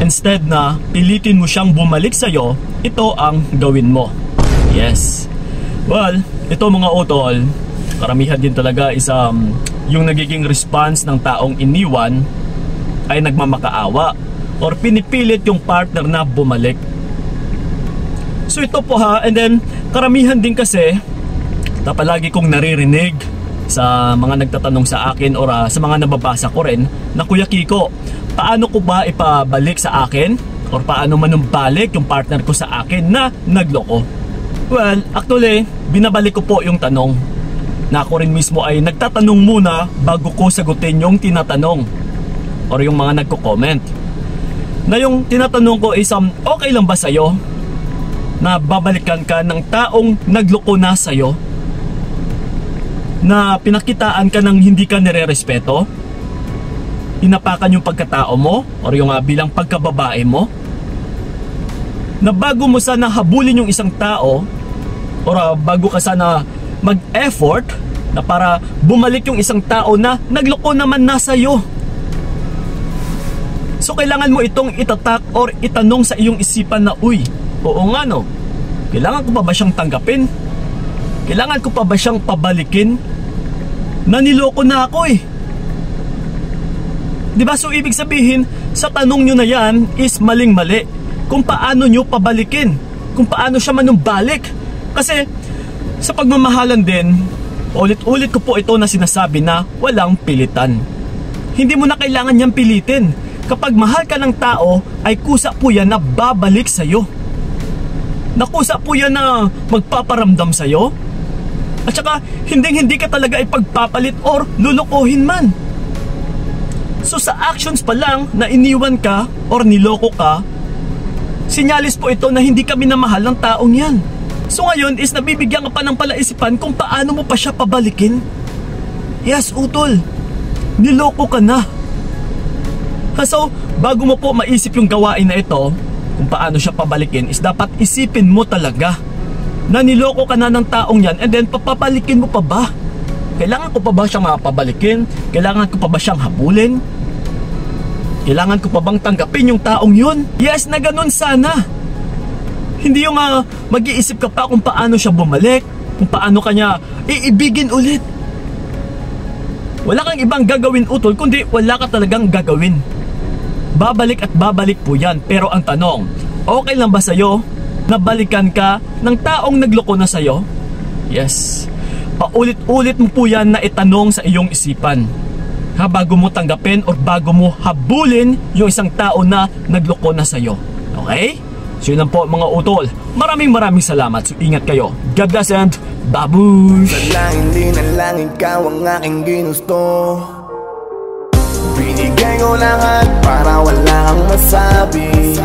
instead na pilitin mo siyang bumalik sa'yo, ito ang gawin mo. Yes. Well, ito mga utol, karamihan din talaga is yung nagiging response ng taong iniwan ay nagmamakaawa or pinipilit yung partner na bumalik. So ito po ha, and then karamihan din kasi na palagi kong naririnig sa mga nagtatanong sa akin or sa mga nababasa ko rin na, Kuya Kiko, paano ko ba ipabalik sa akin or paano manumbalik yung partner ko sa akin na nagloko? Well, actually, binabalik ko po yung tanong na ako rin mismo ay nagtatanong muna bago ko sagutin yung tinatanong or yung mga nagko-comment. Na yung tinatanong ko is okay lang ba sa'yo na babalikan ka ng taong nagloko na sa'yo? Na pinakitaan ka ng hindi ka nire-respeto? Inapakan yung pagkatao mo or yung bilang pagkababae mo? Na bago mo sana habulin yung isang tao or bago ka sana mag-effort na para bumalik yung isang tao na nagloko naman na sa'yo. So kailangan mo itong itatak or itanong sa iyong isipan na, uy, oo nga no, kailangan ko pa ba siyang tanggapin? Kailangan ko pa ba siyang pabalikin? Naniloko na ako eh. Diba? So ibig sabihin, sa tanong nyo na yan is maling-mali kung paano nyo pabalikin, kung paano siya manumbalik. Kasi sa pagmamahalan din, ulit-ulit ko po ito na sinasabi na walang pilitan. Hindi mo na kailangan niyang pilitin. Kapag mahal ka ng tao, ay kusa po yan na babalik sa'yo. Nakusa po yan na magpaparamdam sa'yo. At saka, hindi ka talaga ipagpapalit or lulukohin man. So sa actions pa lang na iniwan ka or niloko ka, sinyalis po ito na hindi ka minamahal ng taong yan. So ngayon is nabibigyan ka pa ng palaisipan kung paano mo pa siya pabalikin. Yes, utol, niloko ka na. So bago mo po maisip yung gawain na ito, kung paano siya pabalikin, is dapat isipin mo talaga na niloko ka na ng taong yan, and then papabalikin mo pa ba? Kailangan ko pa ba siyang mapabalikin? Kailangan ko pa ba siyang habulin? Kailangan ko pa bang tanggapin yung taong yun? Yes, na ganun sana. Hindi yung mag-iisip ka pa kung paano siya bumalik, kung paano kanya iibigin ulit. Wala kang ibang gagawin, utol, kundi wala ka talagang gagawin. Babalik at babalik po yan. Pero ang tanong, okay lang ba sa'yo na balikan ka ng taong nagloko na sa'yo? Yes. Paulit-ulit mo po yan na itanong sa iyong isipan, bago mo tanggapin or bago mo habulin yung isang tao na nagloko na sa'yo. Okay? So yun lang po mga utol. Maraming salamat. So ingat kayo. God bless and babush! Hindi na lang ikaw ang aking ginusto. Binigay ko lahat para wala kang masabi.